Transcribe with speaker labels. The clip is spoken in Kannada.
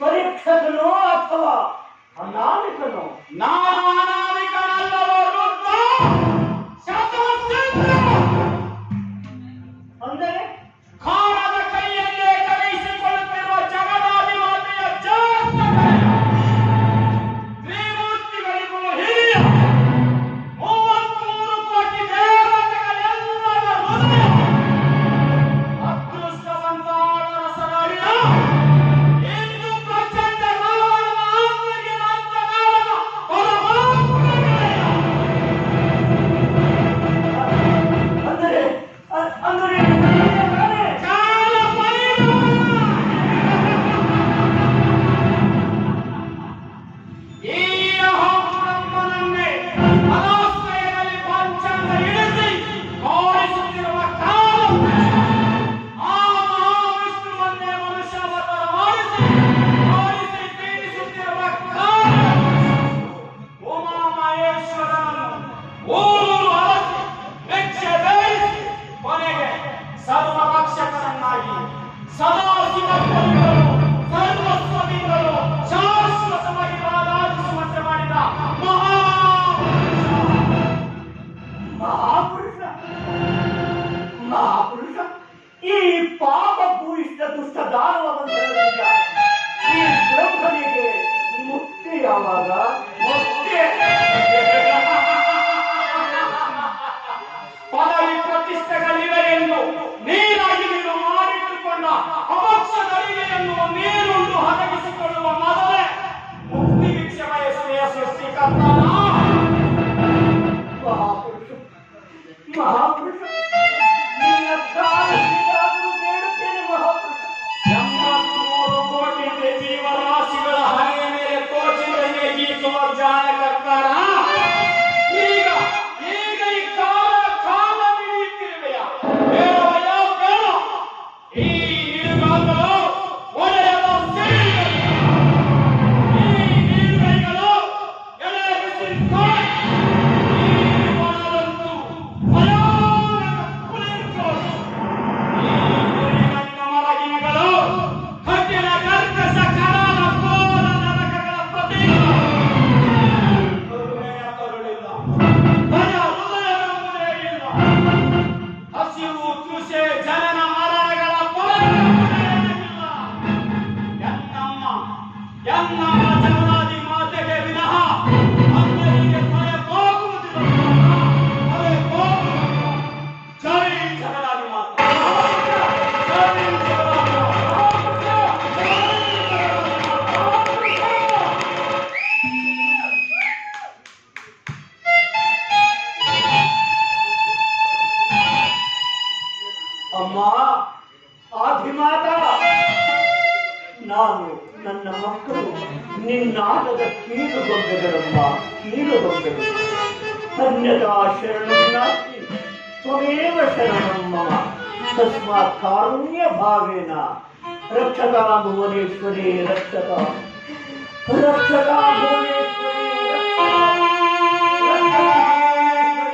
Speaker 1: ಪರೀಕ್ಷಕನೋ ಅಥವಾ ಅನಾಮಿಕನೋ?
Speaker 2: ನಾನು ಅನಾಮಿಕನಲ್ಲವೋ ರುದ್ರ, ಶತಸಿದ್ಧ.
Speaker 1: ಅಂದರೆ
Speaker 2: ಕಾಣದ ಕೈಯಲ್ಲೇ ಕರೆಯಿಸಿಕೊಳ್ಳುತ್ತಿರುವ ಜಗದಾಧಿಮಾತೆಯ ಜಾತಕಯ ತ್ರಿಮೂರ್ತಿಗಳಿಗೂ ಹಿರಿಯ 33 ಕೋಟಿ ದೇವತೆಗಳೆಲ್ಲರ ಹೃದಯ ಅದೃಷ್ಟವಂತಾಳ ರಸರಾಡಿಯ ಇಂದು ಪ್ರಚಂಡ ರಾವಣನ ಆತ್ಮಗೆ ಅಂತಗಾಲದ ಪರಮಾತ್ಮನೆಯ
Speaker 1: ಅಂದರೆ ಅಂದರೆ
Speaker 2: ಕಾಲ ಪರಿಣಾಮ. ಈ ಅಹೋಬ್ರಹ್ಮನನ್ನೇ ಅನಾಶ್ರಯದಲ್ಲಿ ಪಂಚಾಂಗ ಇಳಿಸಿ ಓಡಿಸುತ್ತಿರುವ ಕಾಲ ಆ ಮಹಾವಿಷ್ಣುವನ್ನೇ ಮನುಷ್ಯಾವತಾರ ಮಾಡಿಸಿ ಓಡಿಸಿ ಪೀಡಿಸುತ್ತಿರುವ ಕಾಲ ಉಮಾ ಮಹೇಶ್ವರನನ್ನು ಊರೂರು ಅರಸಿ ಭಿಕ್ಷೆ ಬೇಯಿಸಿ ಕೊನೆಗೆ ಸರ್ವಭಕ್ಷಕರನ್ನಾಗಿ ಸದಾ ಶಿವಪುರಿಗಳು ಸರ್ವಸ್ವದಿಂದಲೂ ಶಾಶ್ವತವಾಗಿ ರಾರಾಜಿಸುವಂತೆ ಮಾಡಿದ
Speaker 1: ಮಹಾಪುರುಷ ಮಹಾಪುರುಷ ಈ ಪಾಪ ಭೂಯಿಷ್ಠ ದುಷ್ಟ ದಾನವದಿಂದ ಈ ಬ್ರಹ್ಮನಿಗೆ ಮುಕ್ತಿ ಯಾವಾಗ?
Speaker 2: ಪದವಿ ಪ್ರತಿಷ್ಠೆಗಳಿವೆ ಎಂದು ನೀರಾಗಿ ನೀನು ಮಾಡಿಟ್ಟುಕೊಂಡ ಅಮೋಕ್ಷದಲ್ಲಿಗೆಯನ್ನು ನೀರುಂಡು ಹದಗಿಸಿಕೊಳ್ಳುವ ಮೊದಲೇ ಮುಕ್ತಿ ಭಿಕ್ಷೆ ಬಯಸುವ ಸೃಷ್ಟಿಕರ್ತನ
Speaker 1: ಮಹಾಪುರುಷ ಮಹಾಪುರುಷ ನಿನ್ನ ಕಾಲಕ್ಕಾದರೂ ಬೇಡುತ್ತೇನೆ ಮಹಾಪುರುಷ.
Speaker 2: 83 ಕೋಟಿ ಜೀವರಾಶಿಗಳ ಹಣೆಯ ಮೇಲೆ ತೋಚಿದಂತೆ ಗೀಸುವ ಜಾಣಕರ್ತಾರ ಈಗ ಈಗ ಈ ಕಾಲ ಹಿಡಿಯುತ್ತಿರುವೆಯ ಬೇಡವಯ್ಯ ಬೇಡ. ಈ ನಿಲುಗಾಗಲು ಒಡೆಯದ ಸೇರಿಗಳು, ಈ ನಿಲುಗೈಗಳು ಎಳೆ ಬಿಸಿಲ್ಕಾಯಿ, ಈ ಒಣದಂತೂ ಭಯಾನಕ ಕುಳಿರ್ಕೋಲು, ಈ ನಿರಿಗಣ್ಣ ಮರಗಿನಗಳು ಕಠಿಣ ಕರ್ಕಶ ಕರಾಳ ಕೋಲ ನರಕಗಳ ಪ್ರತೀಕ. ಕರುಣೆಯ ಕರುಳಿಲ್ಲ, ಭಯ ಹೃದಯವೆಂಬುದೇ ಇಲ್ಲ. ಹಸಿವು ಕೃಷಿ ಜನನ ಮರಣಗಳ ಪರವಾಗಿಲ್ಲ. ಎನ್ನಮ್ಮ ಜಗದಾದಿ ಮಾತೆಗೆ ವಿನಃ ಅಂಗರಿಗೆ ತಲೆ ಹೋಗುವುದಿಲ್ಲ. ತಲೆ ಹೋಗುವುದಿಲ್ಲ. ಜೈ ಜಗದಾದಿ ಮಾತೆ, ಜೈ ಜಗದಾದಿ ಮಾತೆ.
Speaker 1: ಅಮ್ಮ ಆದಿಮಾತ, ನಾನು ನನ್ನ ಮಕ್ಕಳು ನಿನ್ನಾಟದ ಕೀಲುಗೊಂಬೆಗಳಮ್ಮ, ಕೀಲುಗೊಂಬೆಗಳು. ಅನ್ಯತಾ ಶರಣು ನಾಸ್ತಿ ತ್ವಮೇವ ಶರಣಂ ಮಮ ತಸ್ಮಾತ್ ಕಾರುಣ್ಯ ಭಾವೇನ ರಕ್ಷತಾ ಭುವನೇಶ್ವರಿ ರಕ್ಷತಾ ರಕ್ಷತಾ ಭುವನೇಶ್ವರಿ ರಕ್ಷತಾ.